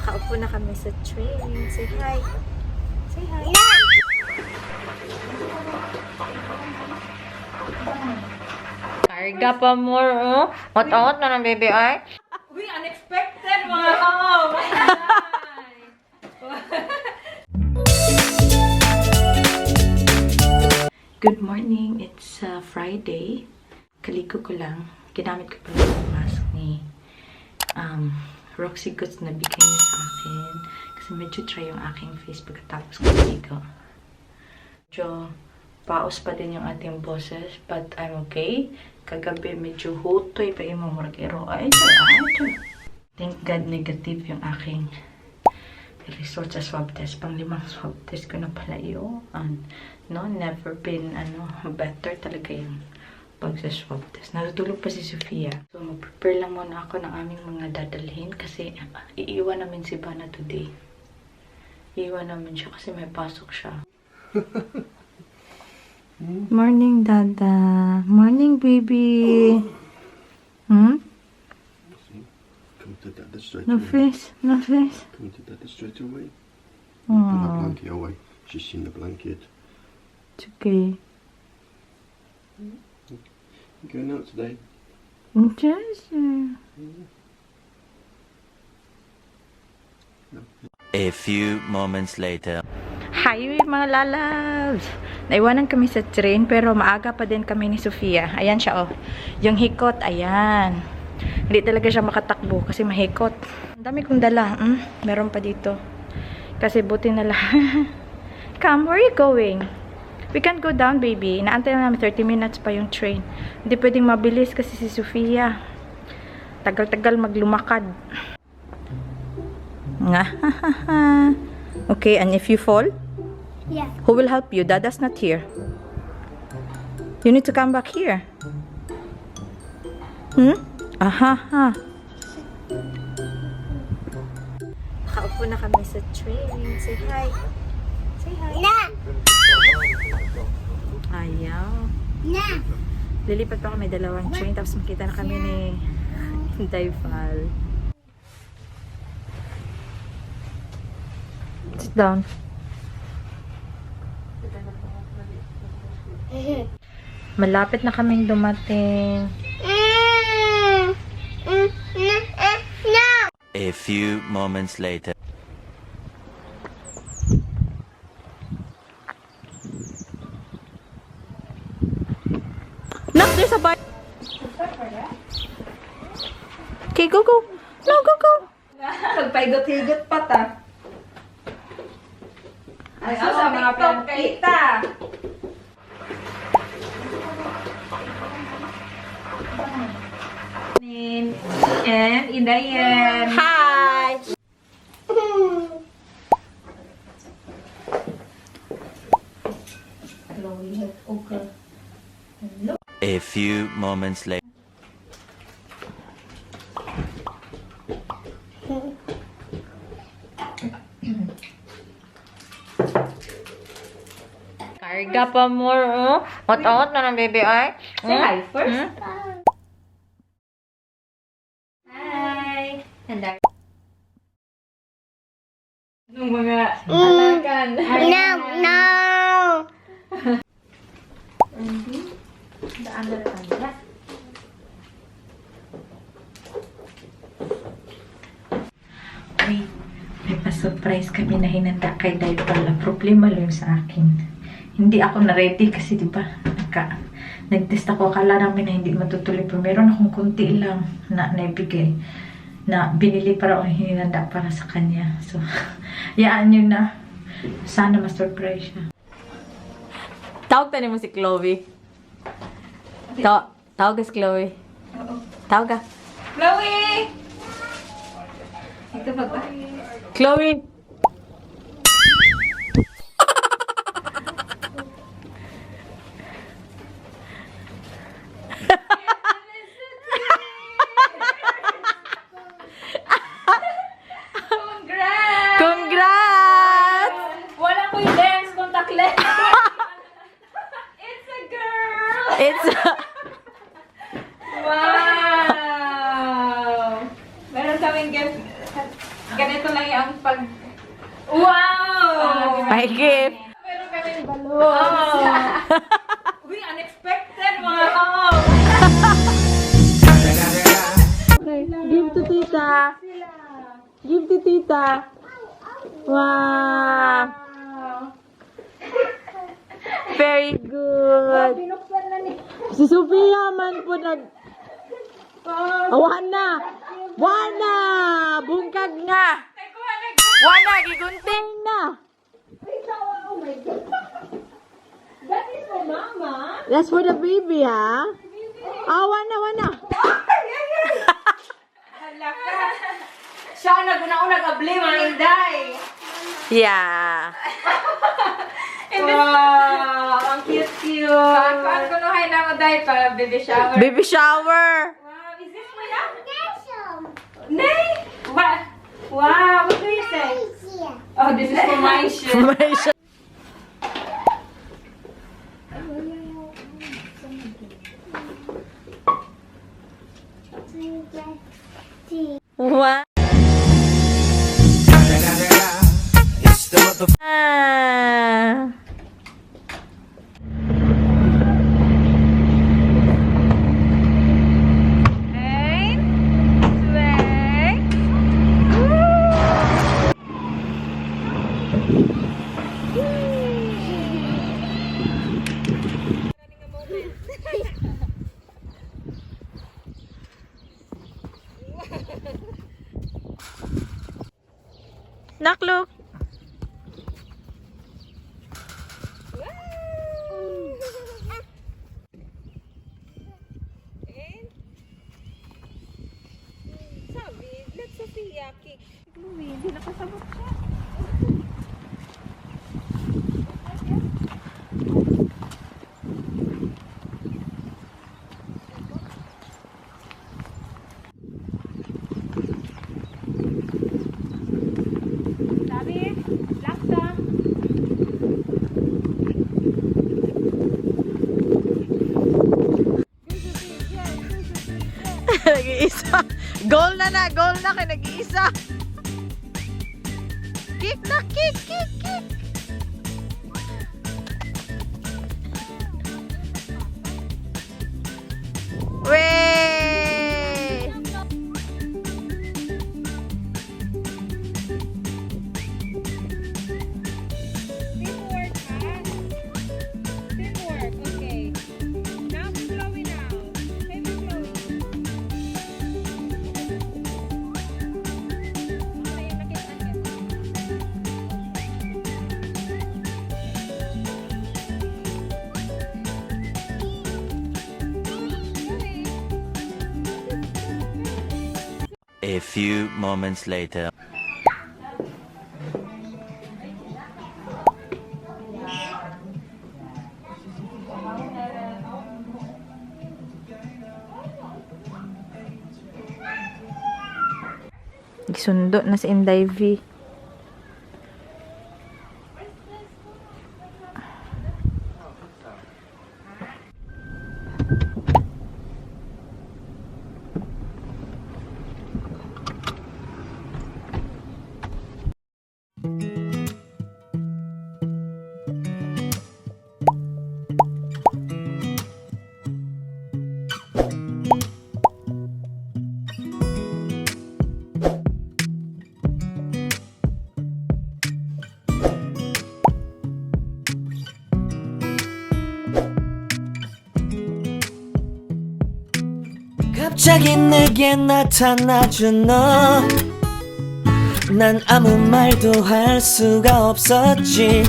Nakaupo na kami sa train. Say hi. Say hi. Karga pa more, oh. Ot-ot na ng baby, ay. Uy, unexpected mga home. Good morning. It's Friday. Kaligo ko lang. Ginamit ko pala yung mask ni Roxy Goods na bigay niya sa akin. Kasi medyo dry yung aking face pagkatapos kaligo. Medyo paus pa din yung ating boses. But I'm okay. Kagabi medyo hutoy pa yung mamuragero. Ay, thank God negative yung aking resort sa swab test. Pang-5 swab test ko na pala yun. No, never been better talaga yung pag-swab test. Natutulog pa si Sofia. So, mag-prepare lang muna ako ng aming mga dadalhin kasi iiwan namin si Bana today. Iiwan namin siya kasi may pasok siya. Morning, Dada. Morning, baby. Come to Dada straight No away. face, no face. Come to Dada straight away. Aww. Put that blanket away. She's seen the blanket. It's okay. You going out today? Interesting. A few moments later. Hi mga lalabs! Naiwanan kami sa train pero maaga pa din kami ni Sofia. Ayan siya oh. Yung hikot, ayan. Hindi talaga siya makatakbo kasi mahikot. Ang dami kong dala. Meron pa dito. Kasi buti na lang. Come, where are you going? We can't go down, baby. Naantay na namin 30 minutes pa yung train. Hindi pwedeng mabilis kasi si Sofia. Tagal-tagal maglumakad. Okay, and if you fall? Yeah. Who will help you? Dada's not here. You need to come back here. Aha. Nakaupo na kami sa train. Say hi. Say hi. Na! Ayaw. Na! Lilipat pa kami 2 train tapos makita na kami ni Indai Val. Sit down. Malapit na kaming dumating. No! A few moments later. Knock, there's a bar. Okay, go. No, go. Nagpaigot-higot pa ta. Ay, sa mga plantita. And Indayen. Hi! A few moments later. Karga pa more, oh. Ot-ot na ng baby, ay. Say hi first. Hi! Inday. Anong mga alakan? No! Daan na lang. Uy, may pa-surprise kami na hinanda kay Day pala. Problema lang sa akin. Hindi ako na-ready kasi diba, nag-test ako. Akala namin na hindi matutuloy. Pero meron akong kunti lang na naibigay. Na binili para o hinanda para sa kanya. So, yaan yun na. Sana ma-surprise siya. Tawag tayo mo si Chloe. Tawag ka si Chloe. Tawag ka. Chloe! Ito ba ba? Chloe! Congrats! Wala ko yung lens, contact lens. It's a girl! It's Wow! Meron kaming gift. ganito lang yung pag... Wow! My gift. Meron kami balloons. Uy, unexpected mga kaw! Okay, give to tita. Give to tita. Wow. Very good. Binuksan na ni... Si Sofia man po nag... Wana! Wana! Bungkag na! Wana! Gigunting na! Oh my God! That is for mama. That's for the baby, ha? Ah, wana, wana! Hala ka. Siya ang nag-una-unang abli, mga Inday. Yeah. Wow! Ang cute-cute. Paan ko nuhay na mo dahil para baby shower. Baby shower! Wow, is this for you? Nay! What? Wow, what do you say? Oh, this is for my shoe. May siya. Wow. Ah. Naklok. Sabi, let Sophia kick. Louie, hindi nakasabot siya. Sabi, laksa. Nag-iisa. Goal na. Goal na kay nag-iisa. Kick na, kick. Wey! Teamwork, ha? Teamwork, okay. Now we're flowing now. Okay, we're flowing. Okay, nakita. A few moments later. Gisundo na si Indai V. 갑자기 내게 나타나준 너 난 아무 말도 할 수가 없었지